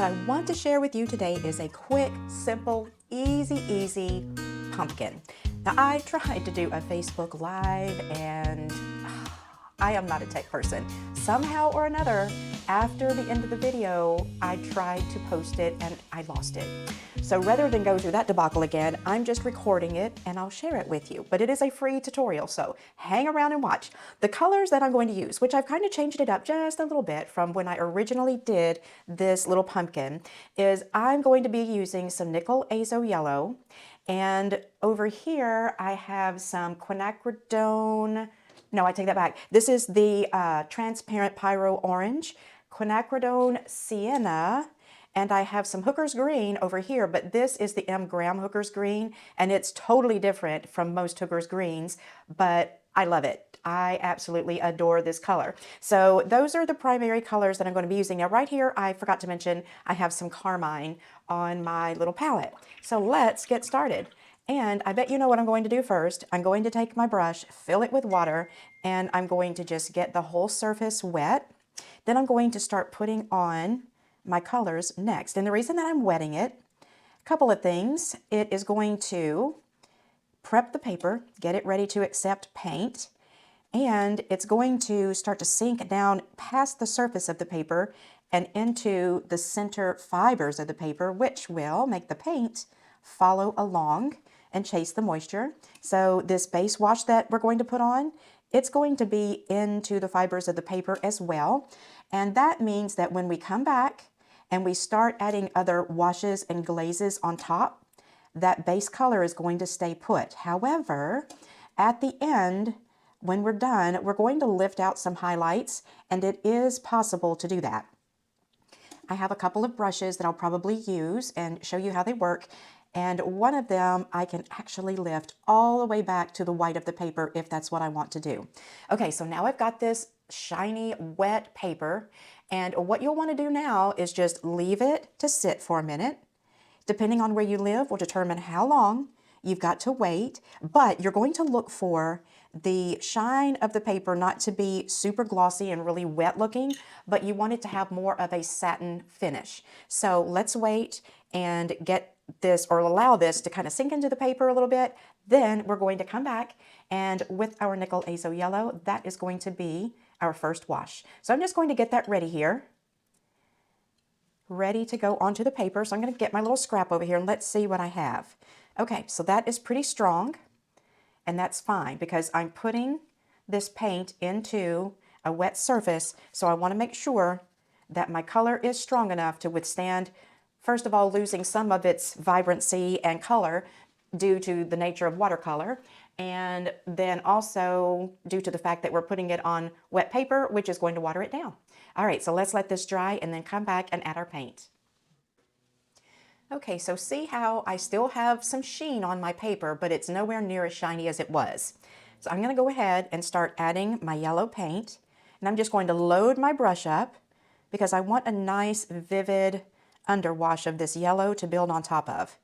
what I want to share with you today is a quick, simple, easy pumpkin. Now, I tried to do a Facebook Live and I am not a tech person. Somehow or another, after the end of the video, I tried to post it and I lost it. So rather than go through that debacle again, I'm just recording it and I'll share it with you. But it is a free tutorial, so hang around and watch. The colors that I'm going to use, which I've kind of changed it up just a little bit from when I originally did this little pumpkin, is I'm going to be using some nickel azo yellow. And over here, I have some quinacridone. No, I take that back. This is the transparent pyro orange, quinacridone sienna, and I have some Hooker's green over here, but this is the M. Graham Hooker's green, and it's totally different from most Hooker's greens, but I love it. I absolutely adore this color. So those are the primary colors that I'm going to be using. Now right here, I forgot to mention, I have some carmine on my little palette. So let's get started. And I bet you know what I'm going to do first. I'm going to take my brush, fill it with water, and I'm going to just get the whole surface wet. Then I'm going to start putting on my colors next. And the reason that I'm wetting it, a couple of things. It is going to prep the paper, get it ready to accept paint, and it's going to start to sink down past the surface of the paper and into the center fibers of the paper, which will make the paint follow along and chase the moisture. So this base wash that we're going to put on, it's going to be into the fibers of the paper as well. And that means that when we come back and we start adding other washes and glazes on top, that base color is going to stay put. However, at the end, when we're done, we're going to lift out some highlights, and it is possible to do that. I have a couple of brushes that I'll probably use and show you how they work. And one of them I can actually lift all the way back to the white of the paper if that's what I want to do. Okay, so now I've got this shiny, wet paper. And what you'll want to do now is just leave it to sit for a minute. Depending on where you live will determine how long you've got to wait. But you're going to look for the shine of the paper not to be super glossy and really wet looking, but you want it to have more of a satin finish. So let's wait and get this, or allow this to kind of sink into the paper a little bit. Then we're going to come back, and with our nickel azo yellow, that is going to be our first wash. So I'm just going to get that ready here, ready to go onto the paper. So I'm going to get my little scrap over here and let's see what I have. Okay, so that is pretty strong, and that's fine because I'm putting this paint into a wet surface, so I want to make sure that my color is strong enough to withstand, first of all, losing some of its vibrancy and color due to the nature of watercolor, and then also due to the fact that we're putting it on wet paper, which is going to water it down. All right, so let's let this dry and then come back and add our paint. Okay, so see how I still have some sheen on my paper, but it's nowhere near as shiny as it was. So I'm going to go ahead and start adding my yellow paint, and I'm just going to load my brush up because I want a nice, vivid underwash of this yellow to build on top of.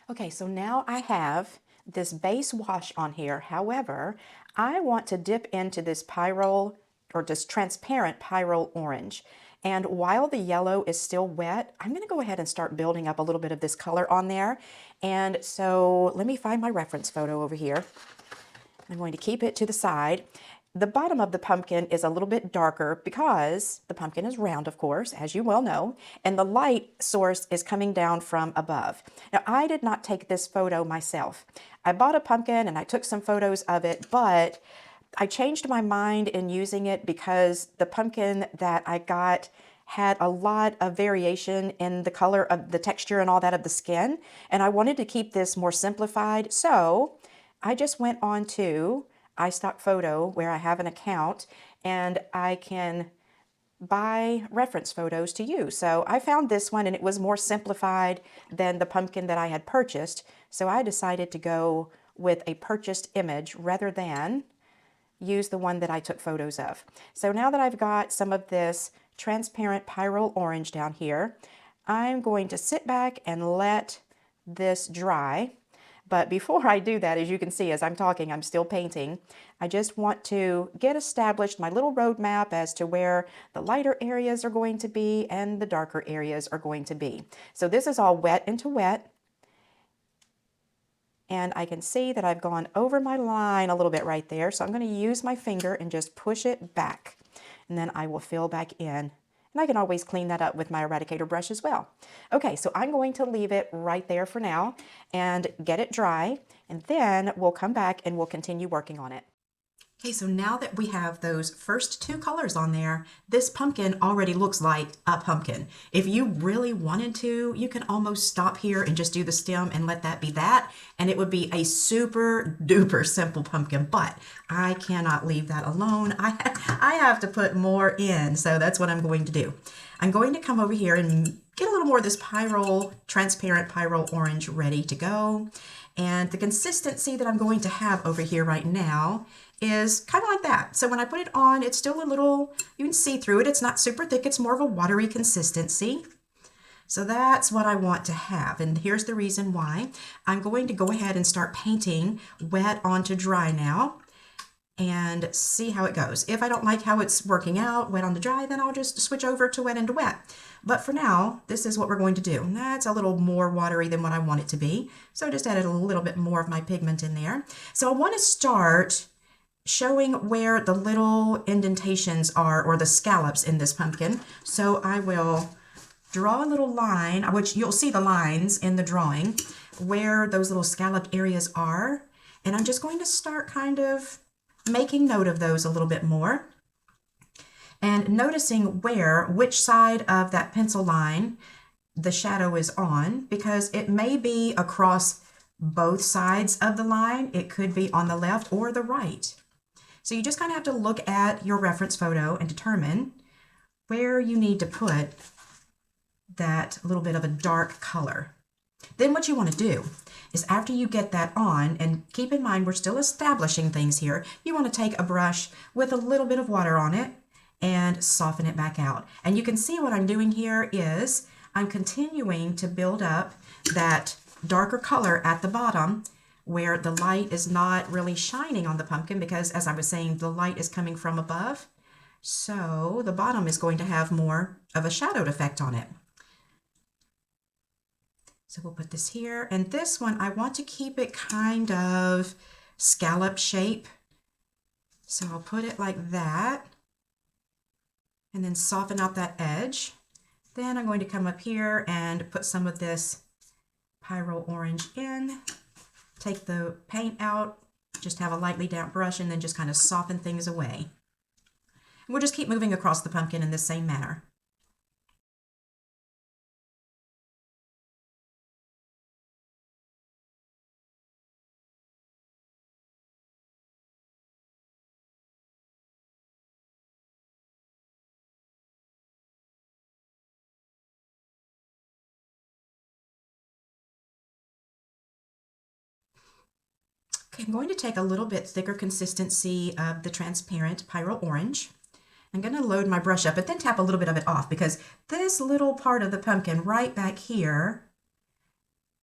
Okay, so now I have this base wash on here. However, I want to dip into this pyro, or this transparent pyro orange. And while the yellow is still wet, I'm going to go ahead and start building up a little bit of this color on there. And so let me find my reference photo over here. I'm going to keep it to the side. The bottom of the pumpkin is a little bit darker because the pumpkin is round, of course, as you well know, and the light source is coming down from above. Now, I did not take this photo myself. I bought a pumpkin and I took some photos of it, but I changed my mind in using it because the pumpkin that I got had a lot of variation in the color of the texture and all that of the skin, and I wanted to keep this more simplified, so I just went on to iStock Photo, where I have an account, and I can buy reference photos to use. So I found this one and it was more simplified than the pumpkin that I had purchased. So I decided to go with a purchased image rather than use the one that I took photos of. So now that I've got some of this transparent pyrrole orange down here, I'm going to sit back and let this dry. But before I do that, as you can see, as I'm talking, I'm still painting. I just want to get established my little roadmap as to where the lighter areas are going to be and the darker areas are going to be. So this is all wet into wet. And I can see that I've gone over my line a little bit right there. So I'm going to use my finger and just push it back. And then I will fill back in. And I can always clean that up with my eradicator brush as well. Okay, so I'm going to leave it right there for now and get it dry. And then we'll come back and we'll continue working on it. Okay, so now that we have those first two colors on there, this pumpkin already looks like a pumpkin. If you really wanted to, you can almost stop here and just do the stem and let that be that, and it would be a super duper simple pumpkin, but I cannot leave that alone. I have to put more in, so that's what I'm going to do. I'm going to come over here and get a little more of this transparent pyrrole orange ready to go. And the consistency that I'm going to have over here right now is kind of like that. So when I put it on, it's still a little, you can see through it. It's not super thick. It's more of a watery consistency. So that's what I want to have. And here's the reason why. I'm going to go ahead and start painting wet onto dry now and see how it goes. If I don't like how it's working out, wet on to dry, then I'll just switch over to wet into wet. But for now, this is what we're going to do. And that's a little more watery than what I want it to be. So I just added a little bit more of my pigment in there. So I want to start showing where the little indentations are, or the scallops in this pumpkin. So I will draw a little line, which you'll see the lines in the drawing, where those little scallop areas are. And I'm just going to start kind of making note of those a little bit more. And noticing which side of that pencil line the shadow is on, because it may be across both sides of the line. It could be on the left or the right. So you just kind of have to look at your reference photo and determine where you need to put that little bit of a dark color. Then what you want to do is, after you get that on, and keep in mind we're still establishing things here, you want to take a brush with a little bit of water on it and soften it back out. And you can see what I'm doing here is I'm continuing to build up that darker color at the bottom where the light is not really shining on the pumpkin, because, as I was saying, the light is coming from above. So the bottom is going to have more of a shadowed effect on it. So we'll put this here, and this one I want to keep it kind of scallop shape. So I'll put it like that and then soften out that edge. Then I'm going to come up here and put some of this pyrrole orange in, take the paint out, just have a lightly damp brush, and then just kind of soften things away. And we'll just keep moving across the pumpkin in the same manner. Okay, I'm going to take a little bit thicker consistency of the transparent pyrrole orange. I'm going to load my brush up, but then tap a little bit of it off, because this little part of the pumpkin right back here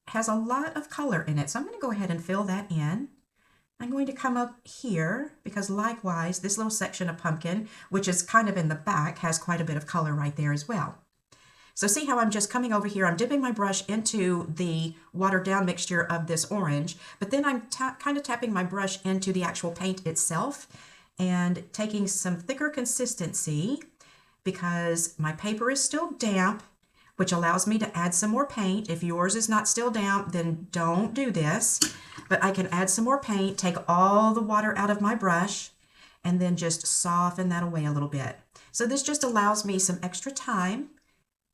has a lot of color in it. So I'm going to go ahead and fill that in. I'm going to come up here, because likewise, this little section of pumpkin, which is kind of in the back, has quite a bit of color right there as well. So see how I'm just coming over here, I'm dipping my brush into the watered down mixture of this orange, but then I'm kind of tapping my brush into the actual paint itself and taking some thicker consistency, because my paper is still damp, which allows me to add some more paint. If yours is not still damp, then don't do this, but I can add some more paint, take all the water out of my brush, and then just soften that away a little bit. So this just allows me some extra time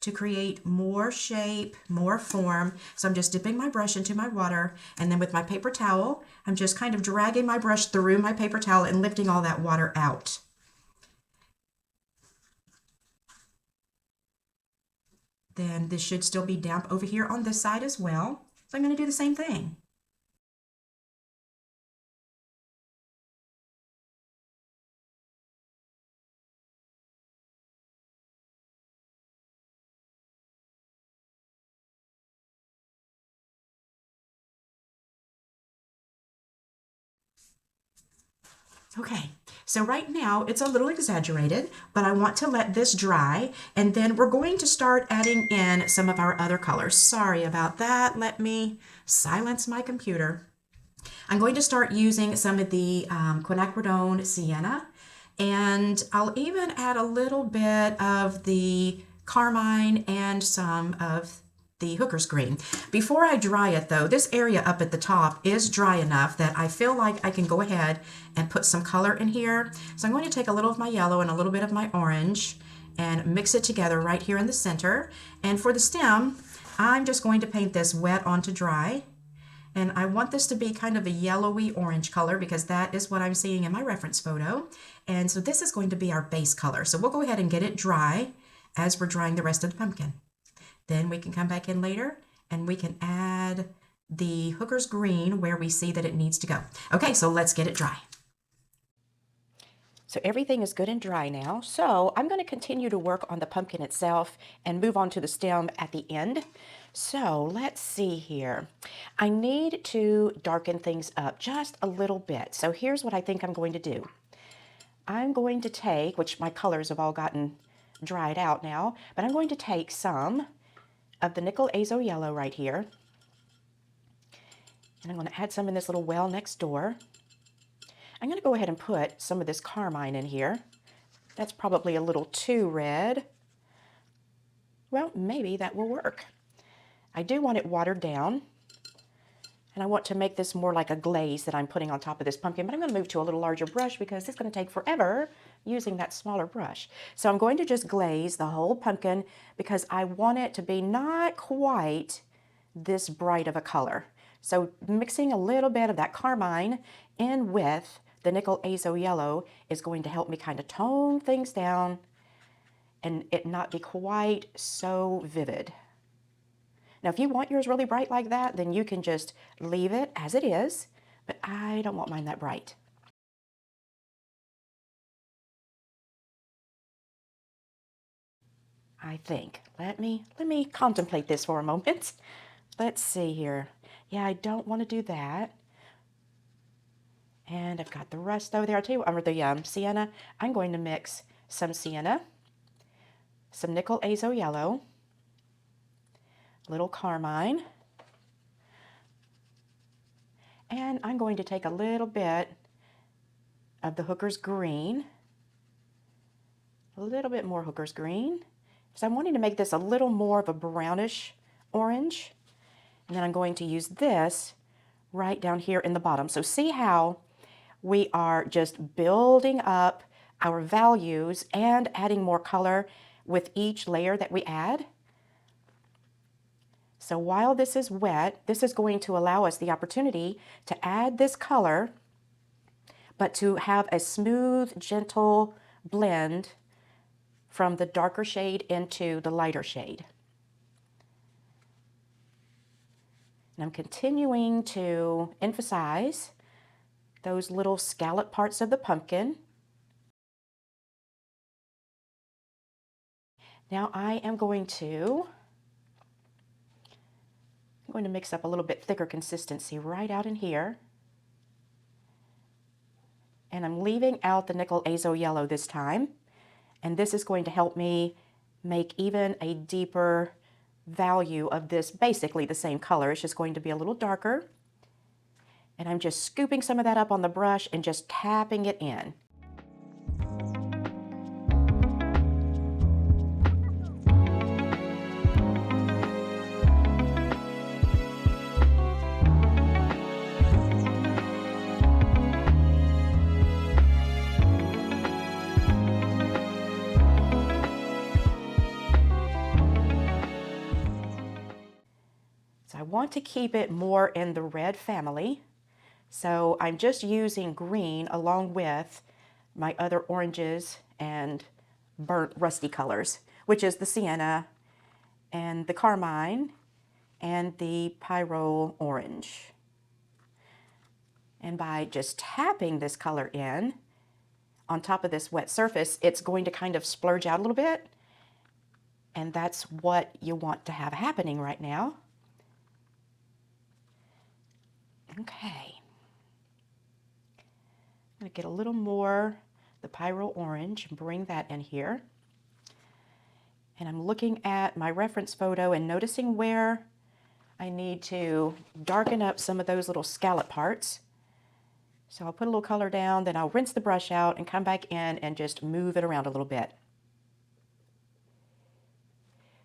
to create more shape, more form. So I'm just dipping my brush into my water, and then with my paper towel, I'm just kind of dragging my brush through my paper towel and lifting all that water out. Then this should still be damp over here on this side as well. So I'm going to do the same thing. Okay, so right now it's a little exaggerated, but I want to let this dry, and then we're going to start adding in some of our other colors. Sorry about that. Let me silence my computer. I'm going to start using some of the quinacridone sienna, and I'll even add a little bit of the carmine and some of the hooker's green. Before I dry it though, this area up at the top is dry enough that I feel like I can go ahead and put some color in here. So I'm going to take a little of my yellow and a little bit of my orange and mix it together right here in the center. And for the stem, I'm just going to paint this wet onto dry. And I want this to be kind of a yellowy orange color because that is what I'm seeing in my reference photo. And so this is going to be our base color. So we'll go ahead and get it dry as we're drying the rest of the pumpkin. Then we can come back in later and we can add the hooker's green where we see that it needs to go. Okay, so let's get it dry. So everything is good and dry now. So I'm going to continue to work on the pumpkin itself and move on to the stem at the end. So let's see here. I need to darken things up just a little bit. So here's what I think I'm going to do. I'm going to take, which my colors have all gotten dried out now, but I'm going to take some of the nickel azo yellow right here. And I'm going to add some in this little well next door. I'm going to go ahead and put some of this carmine in here. That's probably a little too red. Well, maybe that will work. I do want it watered down, and I want to make this more like a glaze that I'm putting on top of this pumpkin, but I'm going to move to a little larger brush because it's going to take forever using that smaller brush. So I'm going to just glaze the whole pumpkin because I want it to be not quite this bright of a color. So mixing a little bit of that carmine in with the nickel azo yellow is going to help me kind of tone things down and it not be quite so vivid. Now, if you want yours really bright like that, then you can just leave it as it is, but I don't want mine that bright. I think. Let me contemplate this for a moment. Let's see here. Yeah, I don't want to do that. And I've got the rest over there. I'll tell you what, or the sienna. I'm going to mix some sienna, some nickel azo yellow, little carmine, and I'm going to take a little bit of the hooker's green, a little bit more hooker's green, because I'm wanting to make this a little more of a brownish orange. And then I'm going to use this right down here in the bottom. So see how we are just building up our values and adding more color with each layer that we add. So while this is wet, this is going to allow us the opportunity to add this color, but to have a smooth, gentle blend from the darker shade into the lighter shade. And I'm continuing to emphasize those little scallop parts of the pumpkin. Now I am going to mix up a little bit thicker consistency right out in here. And I'm leaving out the nickel azo yellow this time. And this is going to help me make even a deeper value of this, basically the same color. It's just going to be a little darker. And I'm just scooping some of that up on the brush and just tapping it in. I want to keep it more in the red family, so I'm just using green along with my other oranges and burnt rusty colors, which is the sienna and the carmine and the pyro orange. And by just tapping this color in on top of this wet surface, it's going to kind of splurge out a little bit, and that's what you want to have happening right now. Okay, I'm going to get a little more the Pyrrole Orange and bring that in here. And I'm looking at my reference photo and noticing where I need to darken up some of those little scallop parts. So I'll put a little color down, then I'll rinse the brush out and come back in and just move it around a little bit.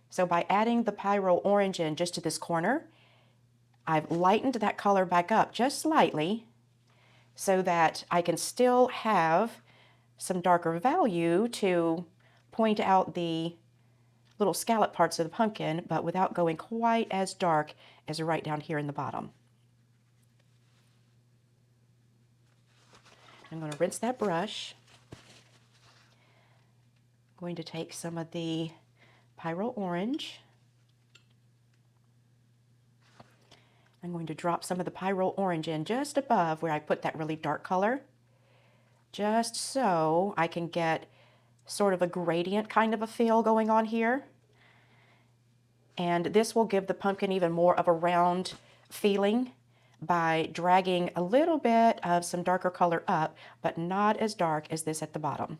So by adding the Pyrrole Orange in just to this corner, I've lightened that color back up just slightly so that I can still have some darker value to point out the little scallop parts of the pumpkin, but without going quite as dark as right down here in the bottom. I'm going to rinse that brush. I'm going to take some of the Pyrrole Orange. I'm going to drop some of the Pyrrole Orange in just above where I put that really dark color, just so I can get sort of a gradient kind of a feel going on here. And this will give the pumpkin even more of a round feeling by dragging a little bit of some darker color up, but not as dark as this at the bottom.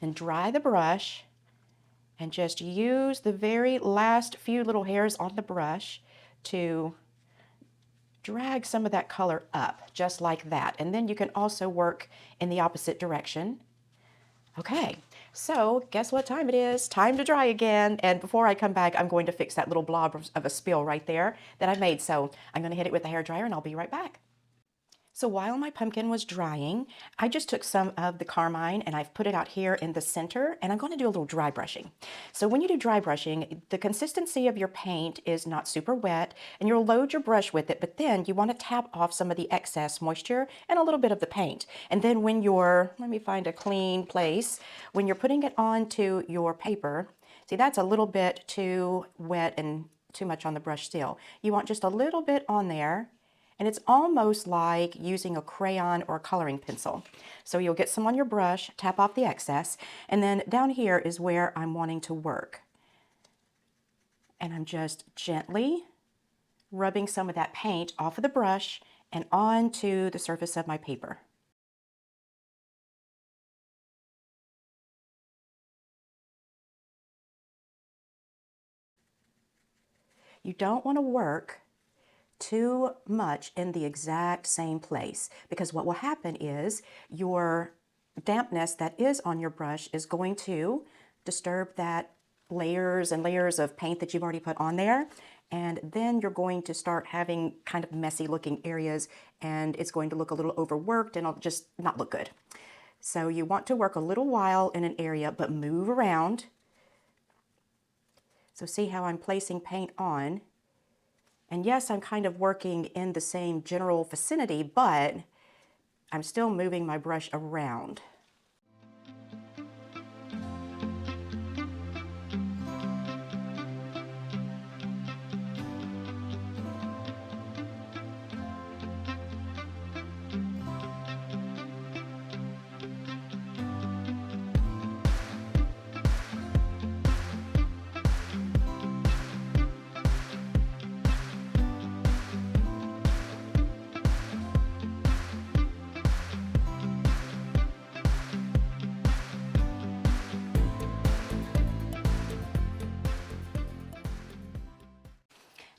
And dry the brush and just use the very last few little hairs on the brush to drag some of that color up, just like that. And then you can also work in the opposite direction. Okay, so guess what time it is? Time to dry again. And before I come back, I'm going to fix that little blob of a spill right there that I made. So I'm going to hit it with the hairdryer and I'll be right back. So while my pumpkin was drying, I just took some of the carmine and I've put it out here in the center, and I'm going to do a little dry brushing. So when you do dry brushing, the consistency of your paint is not super wet, and you'll load your brush with it, but then you want to tap off some of the excess moisture and a little bit of the paint. And then when you're, let me find a clean place, when you're putting it onto your paper, see, that's a little bit too wet and too much on the brush still. You want just a little bit on there. And it's almost like using a crayon or a coloring pencil. So you'll get some on your brush, tap off the excess, and then down here is where I'm wanting to work. And I'm just gently rubbing some of that paint off of the brush and onto the surface of my paper. You don't want to work too much in the exact same place, because what will happen is your dampness that is on your brush is going to disturb that layers and layers of paint that you've already put on there, and then you're going to start having kind of messy looking areas, and it's going to look a little overworked and it'll just not look good. So you want to work a little while in an area but move around. So see how I'm placing paint on. And yes, I'm kind of working in the same general vicinity, but I'm still moving my brush around.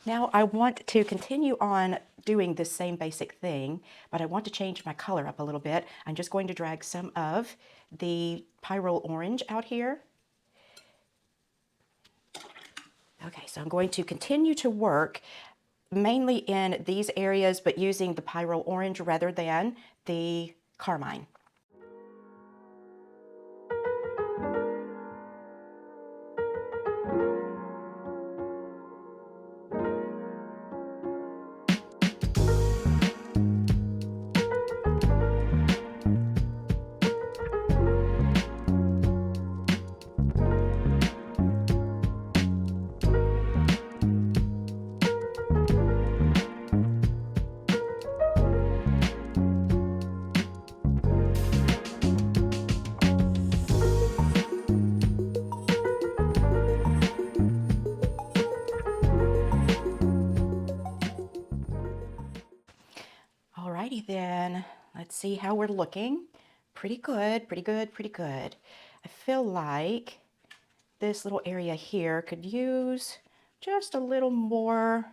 Now I want to continue on doing this same basic thing, but I want to change my color up a little bit. I'm just going to drag some of the Pyrrole Orange out here. Okay, so I'm going to continue to work mainly in these areas, but using the Pyrrole Orange rather than the carmine. Alrighty then, Let's see how we're looking. Pretty good, pretty good, pretty good. I feel like this little area here could use just a little more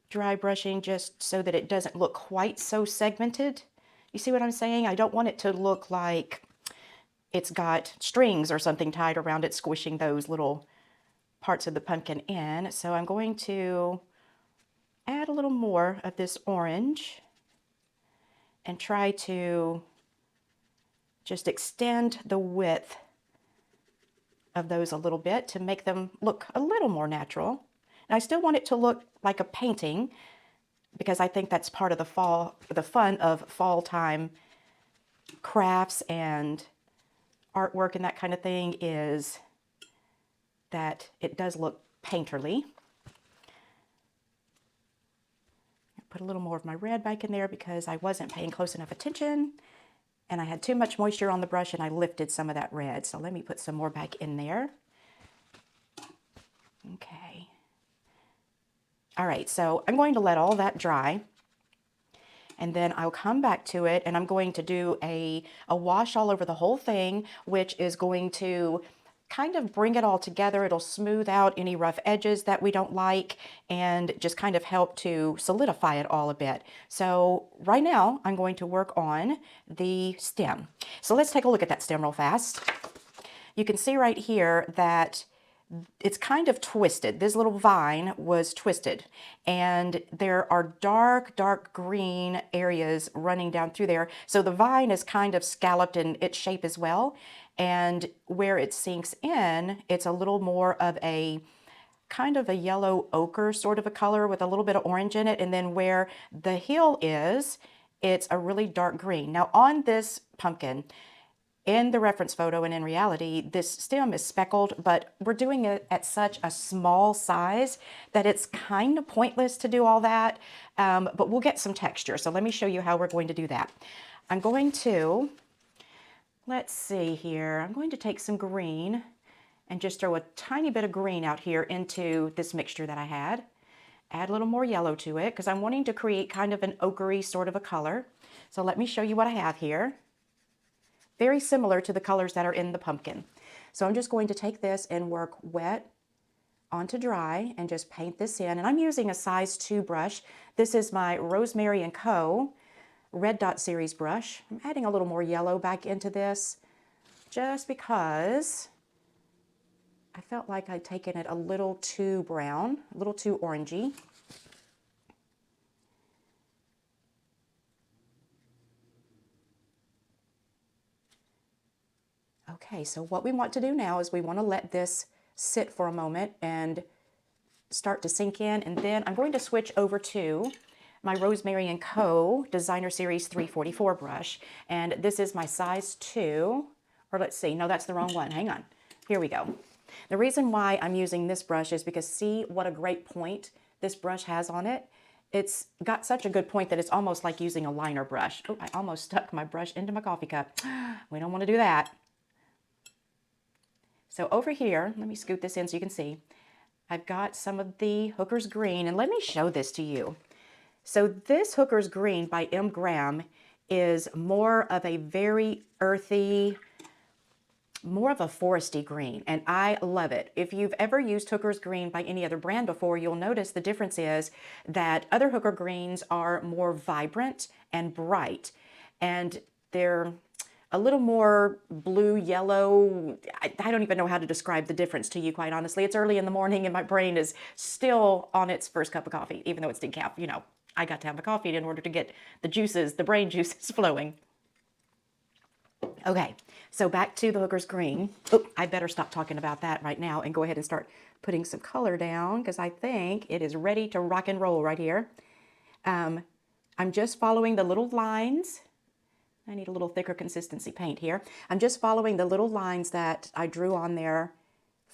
dry brushing just so that it doesn't look quite so segmented. You see what I'm saying? I don't want it to look like it's got strings or something tied around it, squishing those little parts of the pumpkin in. So I'm going to add a little more of this orange and try to just extend the width of those a little bit to make them look a little more natural. And I still want it to look like a painting because I think that's part of the fun of fall time crafts and artwork and that kind of thing, is that it does look painterly. Put a little more of my red back in there because I wasn't paying close enough attention and I had too much moisture on the brush and I lifted some of that red. So let me put some more back in there. Okay. All right, so I'm going to let all that dry and then I'll come back to it and I'm going to do a wash all over the whole thing, which is going to kind of bring it all together. It'll smooth out any rough edges that we don't like and just kind of help to solidify it all a bit. So right now I'm going to work on the stem. So let's take a look at that stem real fast. You can see right here that it's kind of twisted. This little vine was twisted and there are dark green areas running down through there. So the vine is kind of scalloped in its shape as well. And where it sinks in, it's a little more of a kind of a yellow ochre sort of a color with a little bit of orange in it. And then where the heel is, it's a really dark green. Now on this pumpkin, in the reference photo and in reality, this stem is speckled, but we're doing it at such a small size that it's kind of pointless to do all that, but we'll get some texture. So let me show you how we're going to do that. I'm going to, let's see here, I'm going to take some green and just throw a tiny bit of green out here into this mixture that I had. Add a little more yellow to it because I'm wanting to create kind of an ochre sort of a color. So let me show you what I have here. Very similar to the colors that are in the pumpkin. So I'm just going to take this and work wet onto dry and just paint this in. And I'm using a size 2 brush. This is my Rosemary & Co. Red Dot Series brush. I'm adding a little more yellow back into this just because I felt like I'd taken it a little too brown, a little too orangey. Okay, so what we want to do now is we want to let this sit for a moment and start to sink in, and then I'm going to switch over to my Rosemary & Co. Designer Series 344 brush, and this is my size 2, or let's see, no, that's the wrong one. Hang on. Here we go. The reason why I'm using this brush is because see what a great point this brush has on it. It's got such a good point that it's almost like using a liner brush. Oh, I almost stuck my brush into my coffee cup. We don't want to do that. So over here, let me scoot this in so you can see, I've got some of the Hooker's Green, and let me show this to you. So this Hooker's Green by M. Graham is more of a very earthy, more of a foresty green, and I love it. If you've ever used Hooker's Green by any other brand before, you'll notice the difference is that other Hooker Greens are more vibrant and bright, and they're a little more blue, yellow. I don't even know how to describe the difference to you, quite honestly. It's early in the morning and my brain is still on its first cup of coffee, even though it's decaf. You know, I got to have a coffee in order to get the juices, the brain juices flowing. Okay, so back to the Hooker's Green. Oh, I better stop talking about that right now and go ahead and start putting some color down because I think it is ready to rock and roll right here. I'm just following the little lines. I need a little thicker consistency paint here. I'm just following the little lines that I drew on there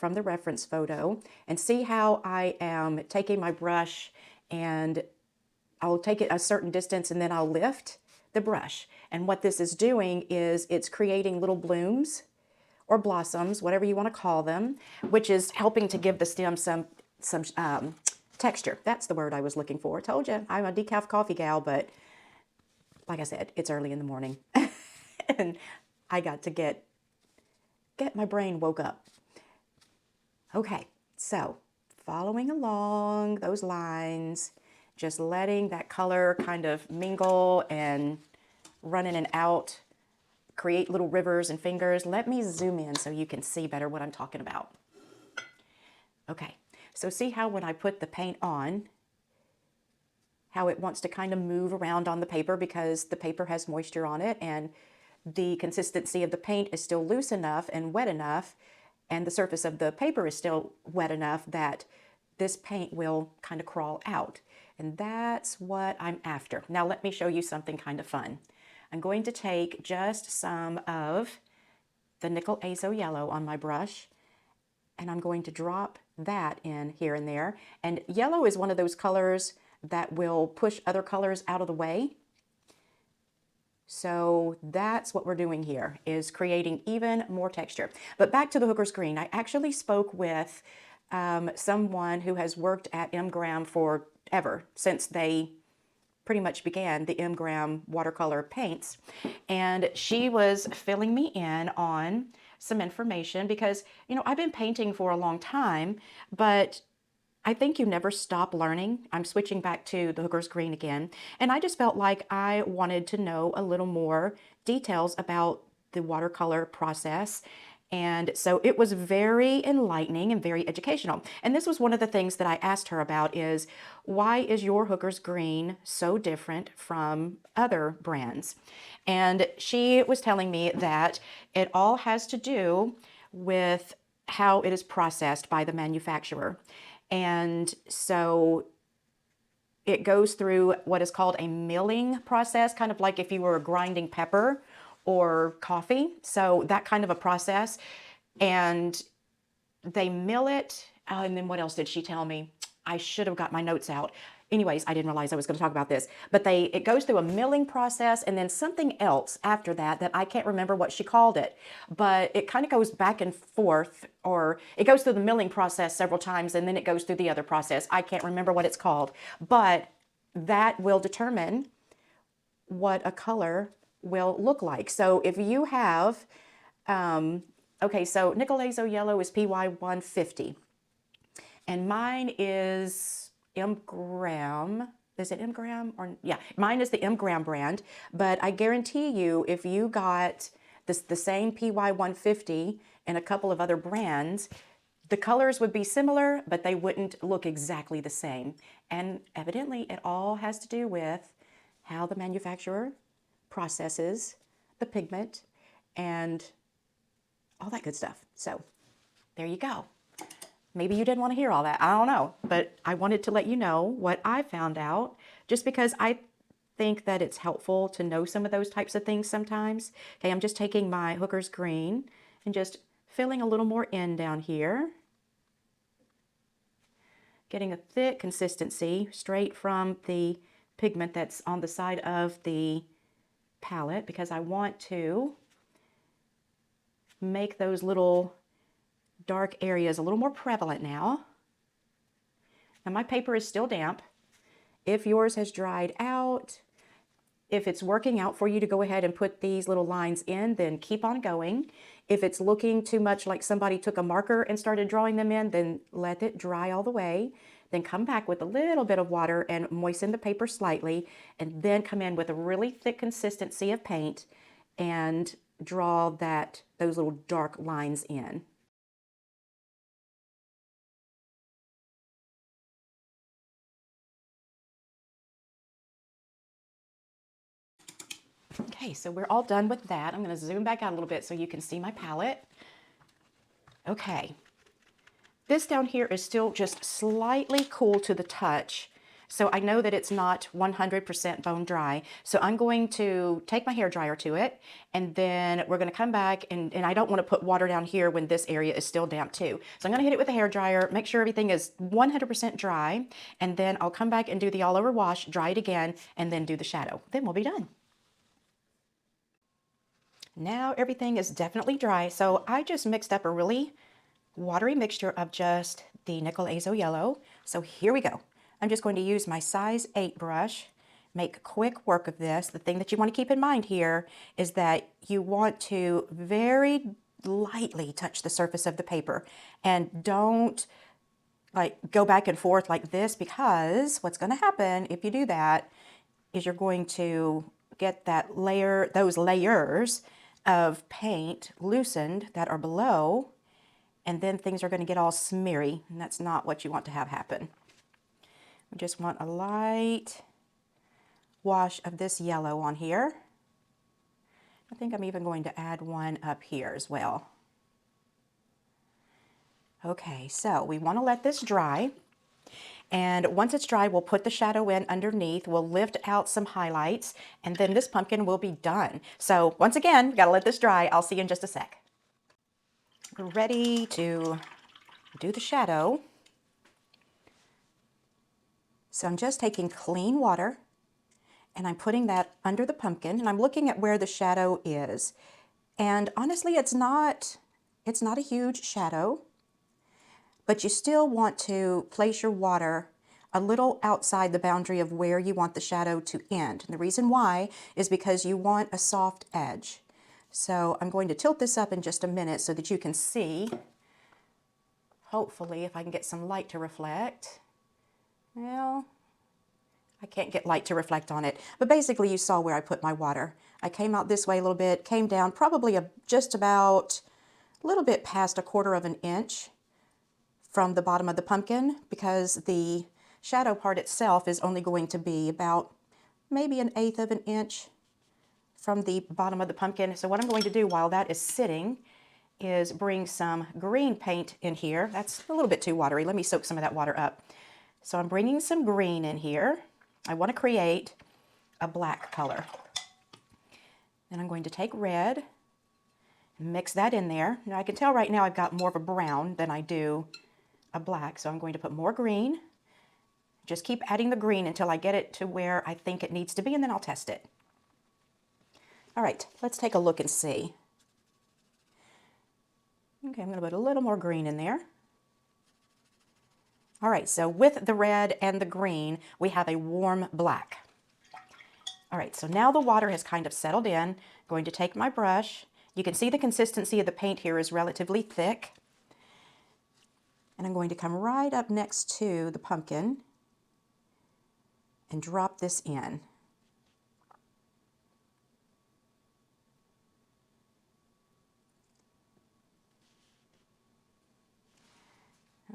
from the reference photo, and see how I am taking my brush and I'll take it a certain distance and then I'll lift the brush. And what this is doing is it's creating little blooms or blossoms, whatever you want to call them, which is helping to give the stem some texture. That's the word I was looking for. I told you I'm a decaf coffee gal, but like I said, it's early in the morning and I got to get my brain woke up. Okay, so following along those lines, just letting that color kind of mingle and run in and out, create little rivers and fingers. Let me zoom in so you can see better what I'm talking about. Okay, so see how when I put the paint on, how it wants to kind of move around on the paper because the paper has moisture on it and the consistency of the paint is still loose enough and wet enough, and the surface of the paper is still wet enough that this paint will kind of crawl out. And that's what I'm after. Now let me show you something kind of fun. I'm going to take just some of the Nickel Azo Yellow on my brush, and I'm going to drop that in here and there. And yellow is one of those colors that will push other colors out of the way. So that's what we're doing here, is creating even more texture. But back to the Hooker's Green, I actually spoke with someone who has worked at MGram forever, since they pretty much began the MGram watercolor paints. And she was filling me in on some information because, you know, I've been painting for a long time, but I think you never stop learning. I'm switching back to the Hooker's Green again, and I just felt like I wanted to know a little more details about the watercolor process. And so it was very enlightening and very educational. And this was one of the things that I asked her about is, why is your Hooker's Green so different from other brands? And she was telling me that it all has to do with how it is processed by the manufacturer. And so it goes through what is called a milling process, kind of like if you were grinding pepper or coffee. So that kind of a process. And they mill it. And then what else did she tell me? I should have got my notes out. Anyways, I didn't realize I was going to talk about this, but it goes through a milling process and then something else after that that I can't remember what she called it, but it kind of goes back and forth, or it goes through the milling process several times and then it goes through the other process. I can't remember what it's called, but that will determine what a color will look like. So if you have, okay, so Nickel Azo Yellow is PY 150 and mine is MGram. Is it MGram? Or yeah, mine is the MGram brand, but I guarantee you if you got the same PY 150 and a couple of other brands, the colors would be similar, but they wouldn't look exactly the same. And evidently it all has to do with how the manufacturer processes the pigment and all that good stuff. So there you go. Maybe you didn't want to hear all that. I don't know. But I wanted to let you know what I found out, just because I think that it's helpful to know some of those types of things sometimes. Okay, I'm just taking my Hooker's Green and just filling a little more in down here. Getting a thick consistency straight from the pigment that's on the side of the palette, because I want to make those little dark areas a little more prevalent now. Now my paper is still damp. If yours has dried out, if it's working out for you to go ahead and put these little lines in, then keep on going. If it's looking too much like somebody took a marker and started drawing them in, then let it dry all the way. Then come back with a little bit of water and moisten the paper slightly, and then come in with a really thick consistency of paint and draw those little dark lines in. Okay, so we're all done with that. I'm going to zoom back out a little bit so you can see my palette. Okay, this down here is still just slightly cool to the touch, so I know that it's not 100% bone dry. So I'm going to take my hairdryer to it, and then we're going to come back, and I don't want to put water down here when this area is still damp too. So I'm going to hit it with a hairdryer, make sure everything is 100% dry, and then I'll come back and do the all over wash, dry it again, and then do the shadow. Then we'll be done. Now everything is definitely dry, so I just mixed up a really watery mixture of just the Nickel Azo Yellow. So here we go. I'm just going to use my size 8 brush, make quick work of this. The thing that you want to keep in mind here is that you want to very lightly touch the surface of the paper, and don't like go back and forth like this, because what's going to happen if you do that is you're going to get that layer, those layers of paint loosened that are below, and then things are going to get all smeary, and that's not what you want to have happen. We just want a light wash of this yellow on here. I think I'm even going to add one up here as well. Okay, so we want to let this dry, and once it's dry, we'll put the shadow in underneath, we'll lift out some highlights, and then this pumpkin will be done. So once again, gotta let this dry. I'll see you in just a sec. We're ready to do the shadow. So I'm just taking clean water and I'm putting that under the pumpkin, and I'm looking at where the shadow is. And honestly, it's not a huge shadow, but you still want to place your water a little outside the boundary of where you want the shadow to end. And the reason why is because you want a soft edge. So I'm going to tilt this up in just a minute so that you can see, hopefully, if I can get some light to reflect. Well, I can't get light to reflect on it, but basically you saw where I put my water. I came out this way a little bit, came down probably just about a little bit past 1/4 of an inch from the bottom of the pumpkin, because the shadow part itself is only going to be about maybe 1/8 of an inch from the bottom of the pumpkin. So what I'm going to do while that is sitting is bring some green paint in here. That's a little bit too watery. Let me soak some of that water up. So I'm bringing some green in here. I want to create a black color. Then I'm going to take red and mix that in there. Now I can tell right now I've got more of a brown than I do a black, so I'm going to put more green. Just keep adding the green until I get it to where I think it needs to be, and then I'll test it. All right, let's take a look and see. Okay, I'm going to put a little more green in there. All right, so with the red and the green, we have a warm black. All right, so now the water has kind of settled in. I'm going to take my brush. You can see the consistency of the paint here is relatively thick. And I'm going to come right up next to the pumpkin and drop this in.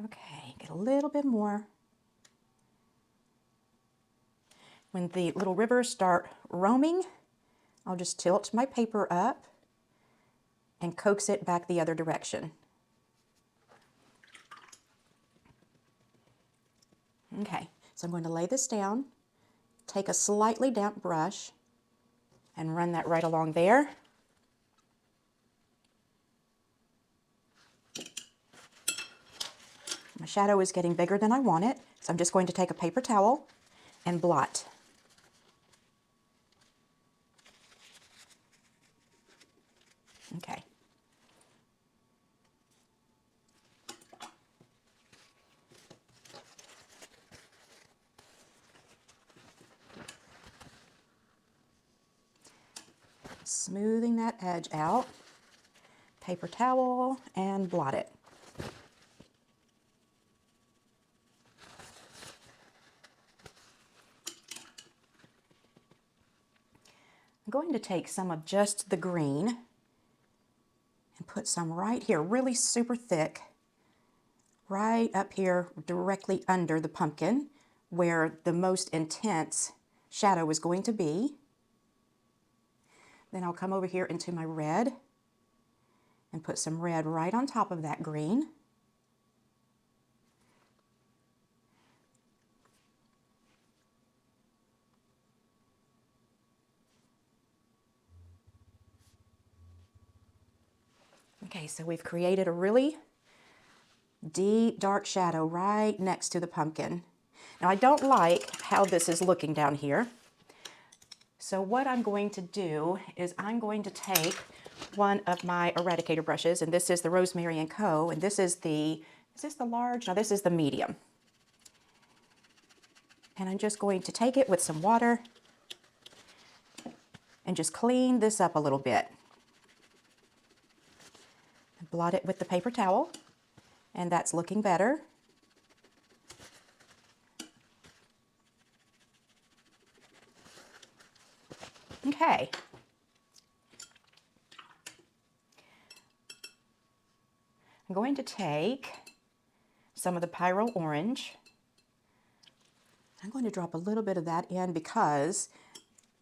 Okay, get a little bit more. When the little rivers start roaming, I'll just tilt my paper up and coax it back the other direction. Okay, so I'm going to lay this down, take a slightly damp brush, and run that right along there. My shadow is getting bigger than I want it, so I'm just going to take a paper towel and blot. Okay. Smoothing that edge out, paper towel, and blot it. I'm going to take some of just the green and put some right here, really super thick, right up here directly under the pumpkin where the most intense shadow is going to be. Then I'll come over here into my red and put some red right on top of that green. Okay, so we've created a really deep, dark shadow right next to the pumpkin. Now I don't like how this is looking down here. So what I'm going to do is I'm going to take one of my eradicator brushes, and this is the Rosemary & Co. And this is this the large? No, this is the medium. And I'm just going to take it with some water and just clean this up a little bit. Blot it with the paper towel, and that's looking better. Okay. I'm going to take some of the Pyro Orange. I'm going to drop a little bit of that in because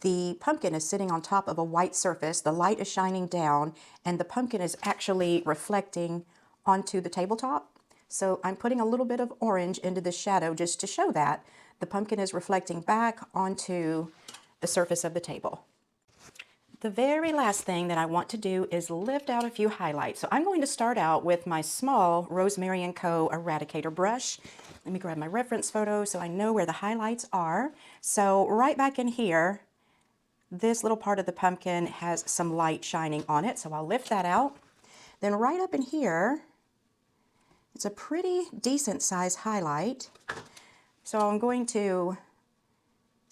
the pumpkin is sitting on top of a white surface, the light is shining down, and the pumpkin is actually reflecting onto the tabletop. So I'm putting a little bit of orange into the shadow just to show that the pumpkin is reflecting back onto the surface of the table. The very last thing that I want to do is lift out a few highlights. So I'm going to start out with my small Rosemary & Co. Eradicator brush. Let me grab my reference photo so I know where the highlights are. So right back in here, this little part of the pumpkin has some light shining on it, so I'll lift that out. Then right up in here, it's a pretty decent size highlight. So I'm going to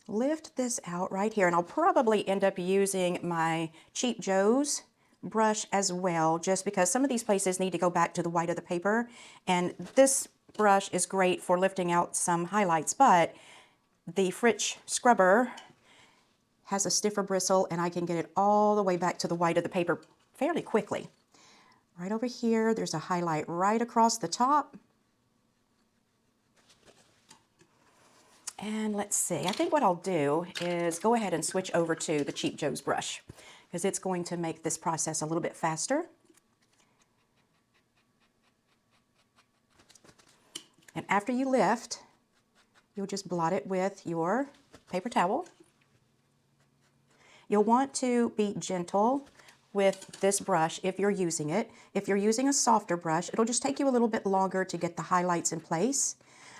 lift this out right here, and I'll probably end up using my Cheap Joe's brush as well, just because some of these places need to go back to the white of the paper, and this brush is great for lifting out some highlights, but the Fritz Scrubber has a stiffer bristle, and I can get it all the way back to the white of the paper fairly quickly. Right over here, there's a highlight right across the top. And let's see, I think what I'll do is go ahead and switch over to the Cheap Joe's brush because it's going to make this process a little bit faster. And after you lift, you'll just blot it with your paper towel. You'll want to be gentle with this brush if you're using it. If you're using a softer brush, it'll just take you a little bit longer to get the highlights in place.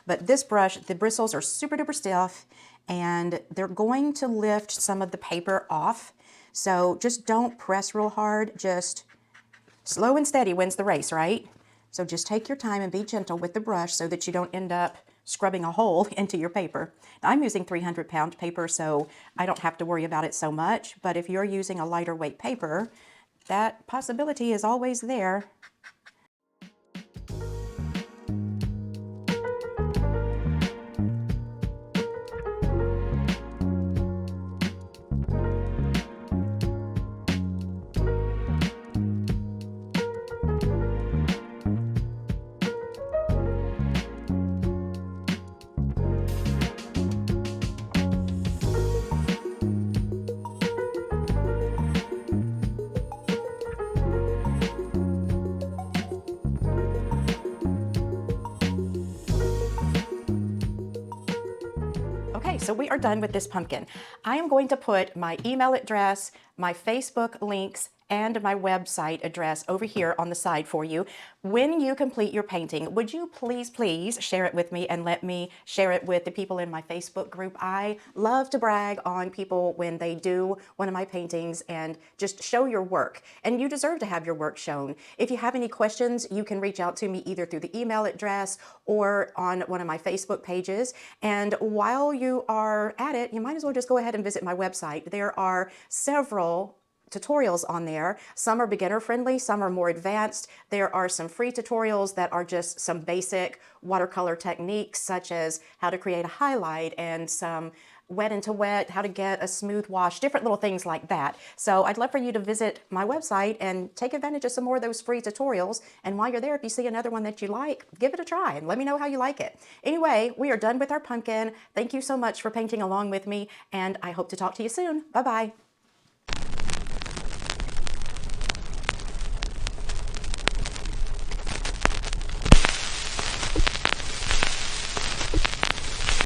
But this brush, the bristles are super duper stiff and they're going to lift some of the paper off. So just don't press real hard, just slow and steady wins the race, right? So just take your time and be gentle with the brush so that you don't end up scrubbing a hole into your paper. Now, I'm using 300-pound paper, so I don't have to worry about it so much, but if you're using a lighter weight paper, that possibility is always there. Okay, so we are done with this pumpkin. I am going to put my email address, my Facebook links, and my website address over here on the side for you. When you complete your painting, would you please share it with me and let me share it with the people in my Facebook group? I love to brag on people when they do one of my paintings and just show your work. And you deserve to have your work shown. If you have any questions, you can reach out to me either through the email address or on one of my Facebook pages. And while you are at it, you might as well just go ahead and visit my website. There are several tutorials on there. Some are beginner friendly, some are more advanced. There are some free tutorials that are just some basic watercolor techniques, such as how to create a highlight and some wet into wet, how to get a smooth wash, different little things like that. So I'd love for you to visit my website and take advantage of some more of those free tutorials. And while you're there, if you see another one that you like, give it a try and let me know how you like it. Anyway, we are done with our pumpkin. Thank you so much for painting along with me, and I hope to talk to you soon. Bye-bye.